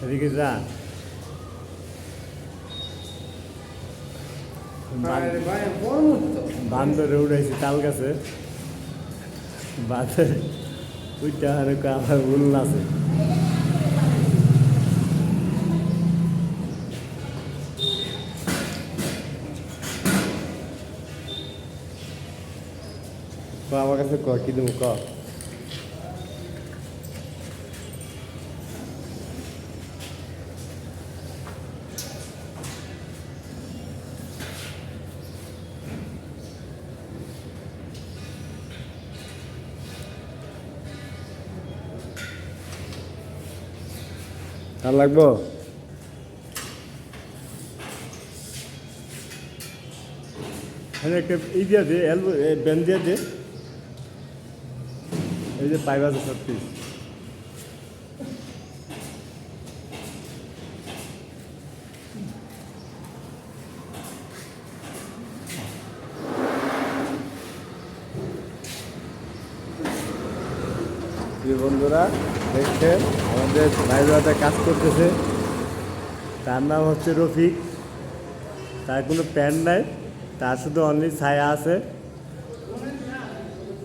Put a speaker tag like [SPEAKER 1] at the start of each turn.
[SPEAKER 1] এদিকে যা বান্দরে উড়াইছি তাল গাছে বাদে ওইটা আর আমার উল আছে আমার কাছে ক কি দেবো ক আর লাগবো একটা ই দিয়া দে ব্যান্ড দিয়া দে এই যে পাইপ আছে সব পিস বন্ধুরা দেখছেন আমাদের ভাইরাতে কাজ করতেছে তার নাম হচ্ছে রফিক তার কোনো প্যান্ট নাই তার শুধু অনলি ছায়া আছে